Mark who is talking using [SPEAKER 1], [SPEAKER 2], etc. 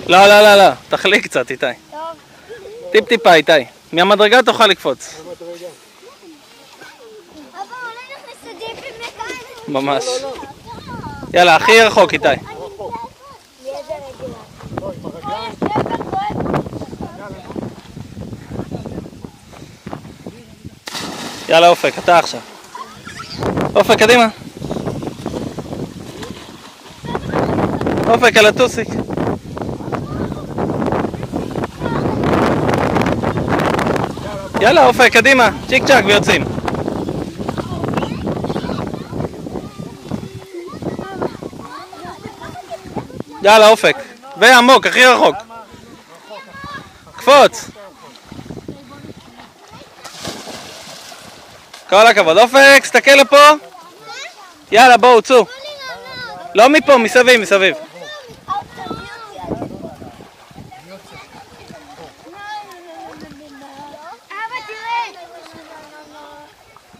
[SPEAKER 1] לא, לא, לא, לא, תחליק קצת איתי. טיפ טיפה איתי. מהמדרגה תוכל לקפוץ. ממש. יאללה, הכי רחוק איתי. יאללה אופק, אתה עכשיו. אופק, קדימה. אופק, על הטוסיק. יאללה אופק, קדימה. צ'יק צ'ק ויוצאים. יאללה אופק. ועמוק, הכי רחוק. קפוץ. כל הכבוד. אופק, סתכל לפה. יאללה, בואו, צאו. לא מפה, מסביב, מסביב.